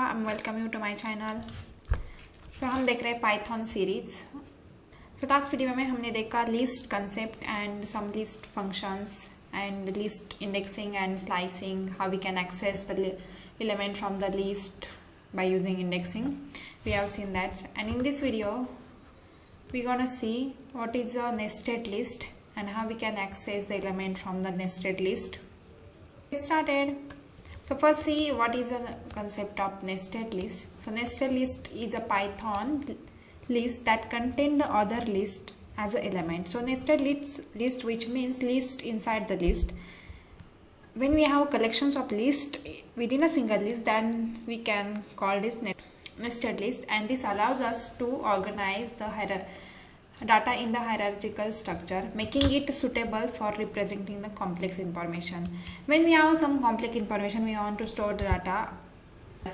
I'm welcome you to my channel। हम देख रहे हैं पाइथन सीरीज। लास्ट वीडियो में हमने देखा list concept and some list functions and list indexing and slicing, how we can access the element from the list by using indexing। We have seen that, and in this video we're gonna see what is a nested list and how we can access the element from the nested list। Get started। So first see what is a concept of nested list। So nested list is a Python list that contain the other list as an element। So nested list which means list inside the list। When we have collections of list within a single list, then we can call this nested list, and this allows us to organize the data in the hierarchical structure, making it suitable for representing the complex information। When we have some complex information we want to store the data,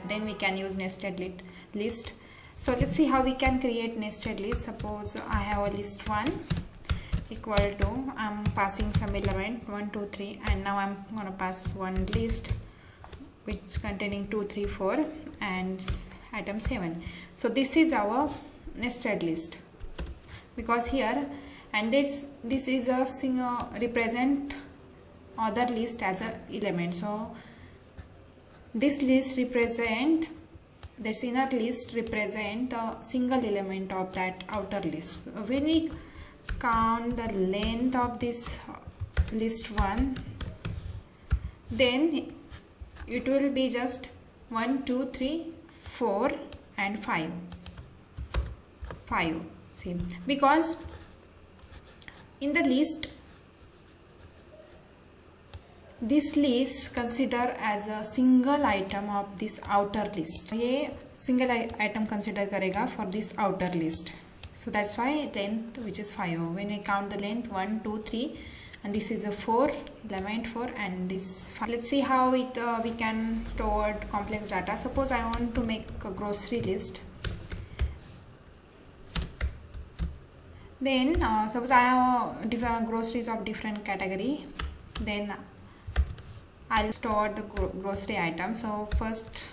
then we can use nested list। So let's see how we can create nested list। Suppose I have a list 1 equal to, I'm passing some element 1 2 3, and now I'm gonna pass one list which containing 2 3 4 and item 7। So this is our nested list, because here and this is a single represent other list as a element। So this list represent, this inner list represent the single element of that outer list। When we count the length of this list 1, then it will be just 1 2 3 4 and 5। See, because in the list, this list consider as a single item of this outer list। ये single item consider करेगा for this outer list। So that's why length which is 5। When we count the length 1 2 3, and this is a 4 element 4 and this 5। Let's see how we can store complex data। Suppose I want to make a grocery list, then suppose I have different groceries of different category, then I'll store the grocery item। So first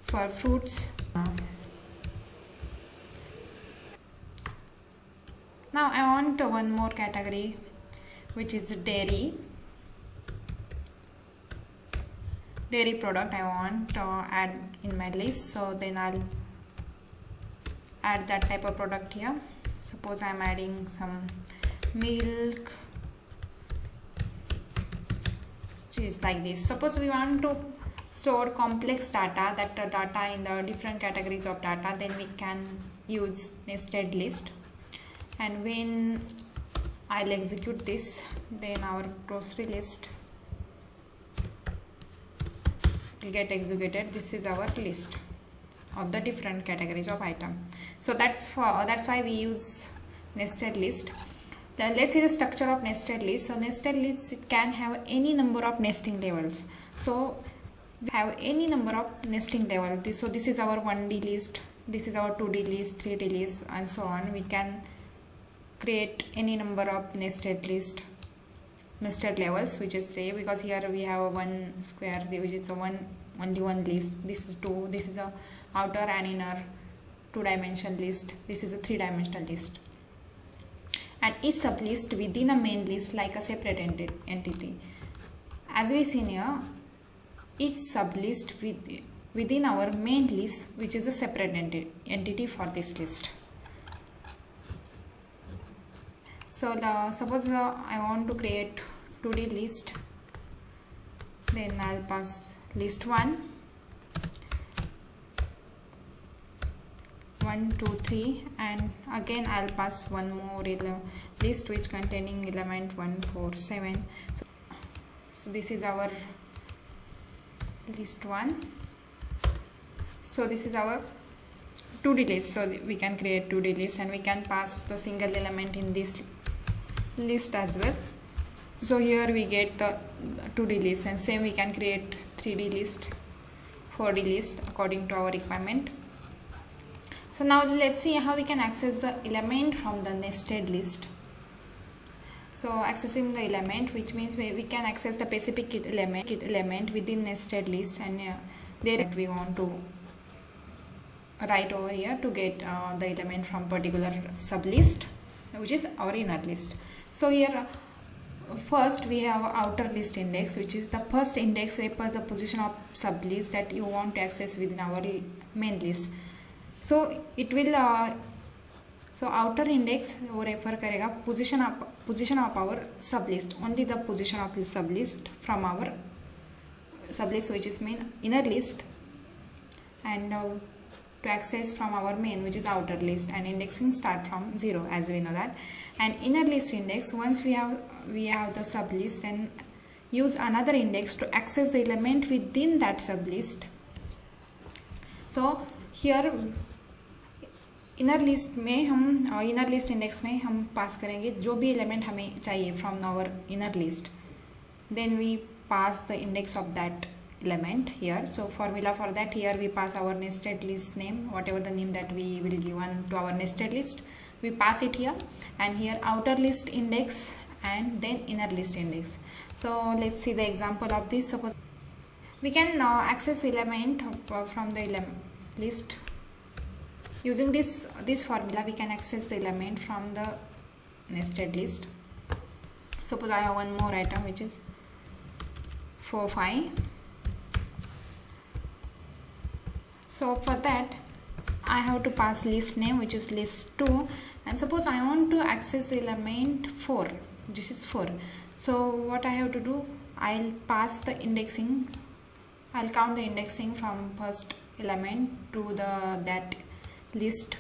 for fruits, now I want one more category which is dairy product I want to add in my list। So then I'll add that type of product here। Suppose I'm adding some milk, cheese, like this। Suppose we want to store complex data, that data in the different categories of data, then we can use nested list। And when I'll execute this, then our grocery list will get executed। This is our list of the different categories of item। So that's why we use nested list। Then let's see the structure of nested list। So nested list, it can have any number of nesting levels। So we have any number of nesting levels। So this is our 1D list, this is our 2D list, 3D list, and so on। We can create any number of nested levels, which is 3, because here we have one square which is only one list, this is 2, this is a outer and inner 2-dimensional list, this is a 3-dimensional list, and each sublist within a main list like a separate entity। As we see here, each sublist within our main list which is a separate entity for this list। So suppose I want to create 2D list, then I'll pass list 1 1 2 3, and again I'll pass one more list which containing element 1 4 7। So this is our list 1। So this is our 2D list। So we can create 2D list, and we can pass the single element in this list as well। So here we get the 2D list, and same we can create 3D list, 4D list according to our requirement। So now let's see how we can access the element from the nested list। So accessing the element, which means we can access the specific element within nested list, and there we want to write over here to get the element from particular sublist, which is our inner list. So here first we have outer list index, which is the first index refers the position of sublist that you want to access within our main list. So it will so outer index वो refer करेगा position of our sublist, only the position of the sublist from our sublist which is main inner list, and to access from our main which is outer list, and indexing start from 0 as we know that. And inner list index, once we have the sublist, then use another index to access the element within that sublist. So here inner list में हम inner list index में हम पास करेंगे जो भी element हमें चाहिए from our inner list, then we pass the index of that element here. So formula for that, here we pass our nested list name, whatever the name that we will give on to our nested list, we pass it here, and here outer list index and then inner list index. So let's see the example of this. Suppose we can access element from the list using this formula. We can access the element from the nested list. Suppose I have one more item which is 4 5. So for that I have to pass list name which is list 2, and suppose I want to access the element 4, this is 4. So what I have to do, I'll pass the indexing, I'll count the indexing from first element to that list.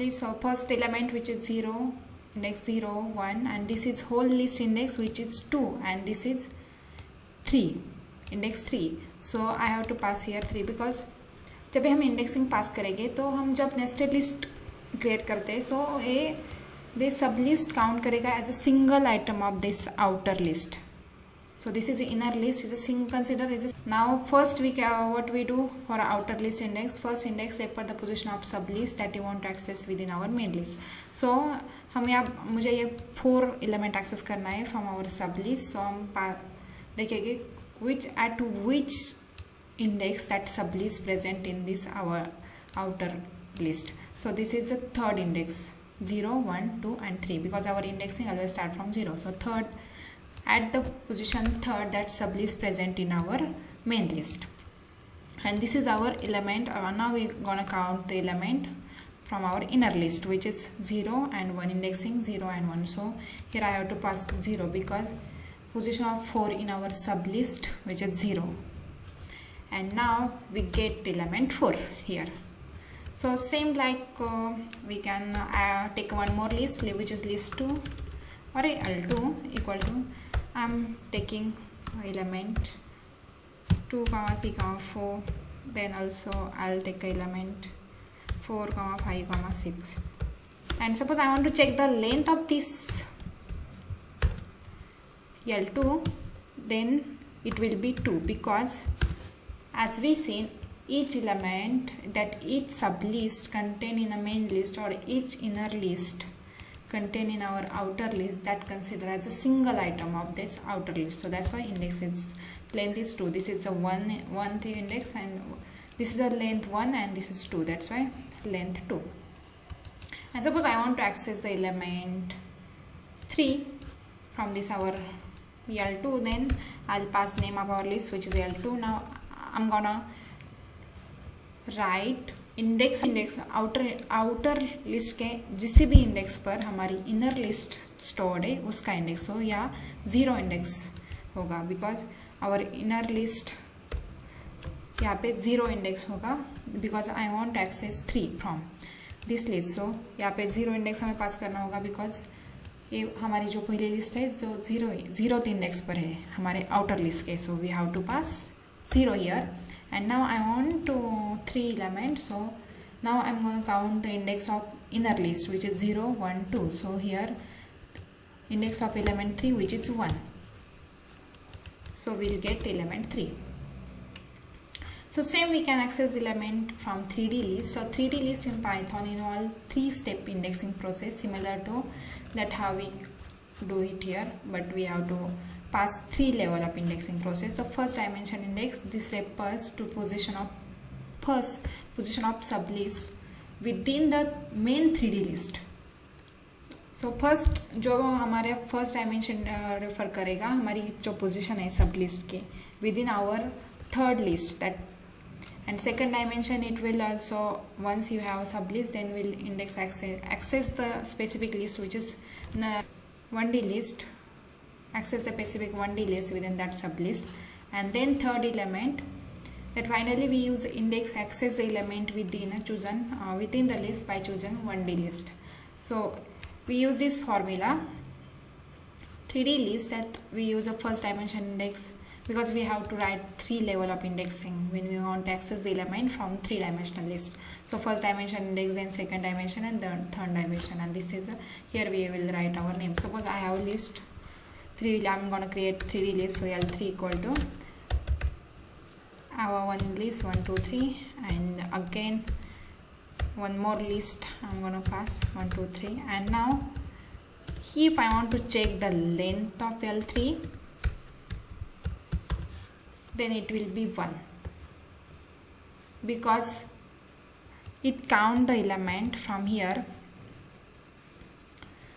So first element which is 0, index 0 1, and this is whole list index which is 2, and this is 3, index 3. So I have to pass here 3 because जब हम indexing पास करेंगे तो हम जब nested list create करते हैं, सो ये this sublist count करेगा as a single item of this outer list. So this is the inner list, is a single consider is a, now first we what we do for outer list index, first index refer the position of sub list that you want to access within our main list. So हम यहाँ मुझे ये 4 element access करना है from our sub list. So हम देखेंगे which index that sub list present in this our outer list. So this is the third index, 0 1 2 and 3, because our indexing always start from 0. So third, at the position third, that sub list present in our main list, and this is our element. Now we gonna count the element from our inner list which is 0 and 1, indexing 0 and 1. So here I have to pass 0 because position of 4 in our sub list which is 0, and now we get element 4 here. So same like we can take one more list which is list 2 or L2 equal to, I'm taking element 2 3 4, then also I'll take element 4 5 6, and suppose I want to check the length of this L2, then it will be 2, because as we seen each element that each sublist contain in a main list or each inner list contain in our outer list, that considered as a single item of this outer list. So that's why index is length is 2. This is a 1 index, and this is the length 1 and this is 2. That's why length 2. And suppose I want to access the element 3 from this our L2, then I'll pass name of our list which is L2. Now I'm gonna write index outer list के जिस भी index पर हमारी inner list stored है उसका index हो या 0 index होगा, बिकॉज आवर इनर लिस्ट यहाँ पे 0 इंडेक्स होगा because I want to access 3 from this list. So यहाँ पे 0 इंडेक्स हमें पास करना होगा बिकॉज ये हमारी जो पहली लिस्ट है जो 0 इंडेक्स पर है हमारे आउटर लिस्ट के. So we have to pass 0 here. And now I want to 3 element, so now I'm going to count the index of inner list which is 0 1 2. So here index of element 3 which is 1, so we'll get element 3. So same we can access the element from 3D list. So 3D list in Python involve 3-step indexing process similar to that how we do it here, but we have to pass 3 level of indexing process. So first dimension index, this refers to position of sublist within the main 3D list. So first जो हमारे first dimension refer करेगा हमारी जो position है sublist के within our third list that and second dimension it will also once you have sub list then will index access the specific list which is 1D list, access the specific 1D list within that sub list. And then third element that finally we use index access the element within a chosen within the list by choosing 1D list. So we use this formula 3D list that we use a first dimension index because we have to write 3 level of indexing when we want to access the element from 3 dimensional list. So first dimension index, then second dimension, and then third dimension. And this is here we will write our name. Suppose I have a list 3D. I'm gonna create 3D list. So L3 equal to our one list 1 2 3, and again one more list I'm gonna pass 1 2 3. And now if I want to check the length of L3, then it will be 1 because it count the element from here.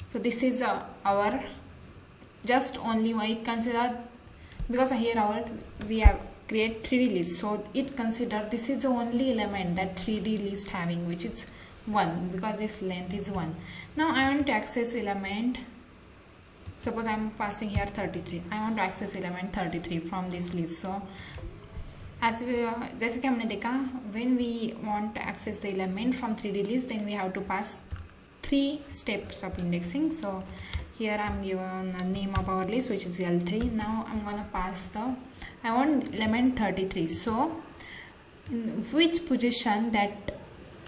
So this is our just only one. It consider because here our we have create 3D list, so it consider this is the only element that 3D list having, which is 1 because this length is 1. Now I want to access element. Suppose I am passing here 33. I want to access element 33 from this list. So as we जैसे कि हमने देखा when we want to access the element from 3D list, then we have to pass 3 steps of indexing. So here I am given a name of our list which is L3. Now I am gonna pass I want element 33. So in which position that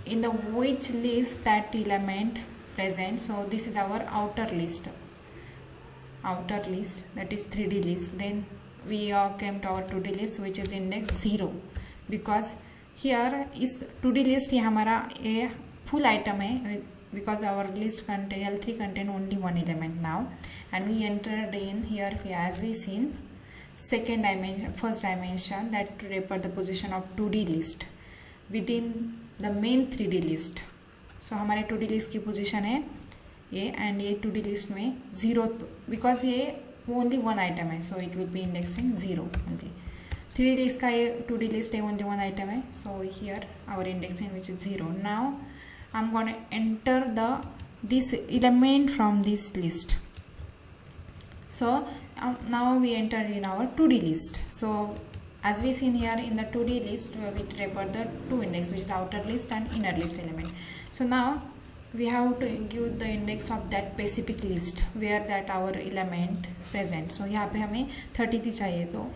in the which list that element present. So this is our outer list that is 3D list. Then we came to our 2D list which is index 0 because here is 2D list ये हमारा a full item है because our list contain L3 contain only one element now, and we entered in here as we seen second dimension first dimension that represent the position of 2D list within the main 3D list. So हमारे 2D list की position है ये and ये 2D list में 0 because ये only one item है, so it will be indexing 0 only. 3D list का ये 2D list है only one item है, so here our indexing which is 0. Now I'm gonna enter this element from this list. So now we enter in our 2D list. So as we seen here in the 2D list we report the 2 index which is outer list and inner list element. So now we have to give the index of that specific list where that our element present. So यहाँ पे हमें 33 चाहिए, तो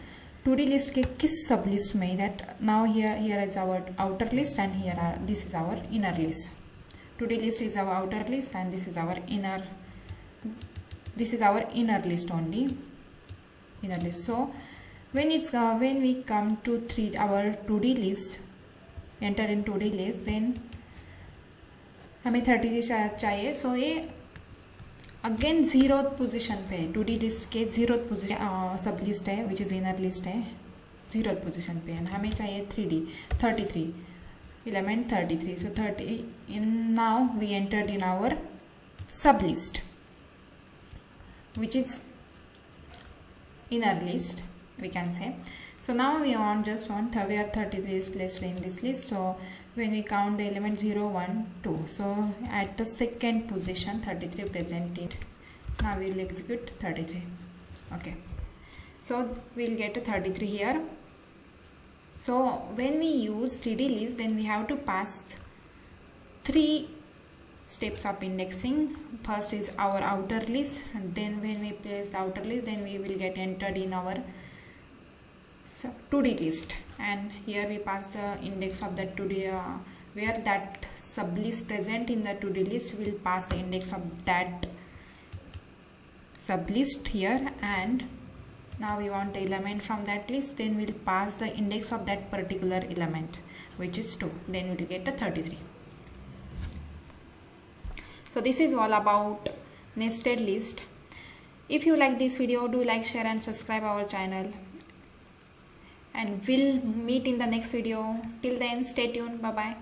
2D list के किस सब list में that now here is our outer list and here this is our inner list. 2D list is our outer list and this is our inner list only, inner list. So when we come to our 2D list, enter in 2D list, then हमें 33 चाहिए. सो ये again 0th position पे है 2D list के 0th position सब list है which is inner list है 0th position पे है. हमें चाहिए 33 element 33. So 30 in now we entered in our sub list which is inner list we can say. So now we want where 33 is placed in this list. So when we count the element 0 1 2, so at the second position 33 presented. Now we will execute 33. Okay, so we will get a 33 here. So when we use 3D list, then we have to pass 3 steps of indexing. First is our outer list, and then when we place the outer list, then we will get entered in our 2D list, and here we pass the index of that 2D where that sublist present in the 2D list will pass the index of that sublist here. And now we want the element from that list, then we'll pass the index of that particular element which is 2, then we'll get a 33. So this is all about nested list. If you like this video, do like, share and subscribe our channel, and we'll meet in the next video. Till then, stay tuned. Bye bye.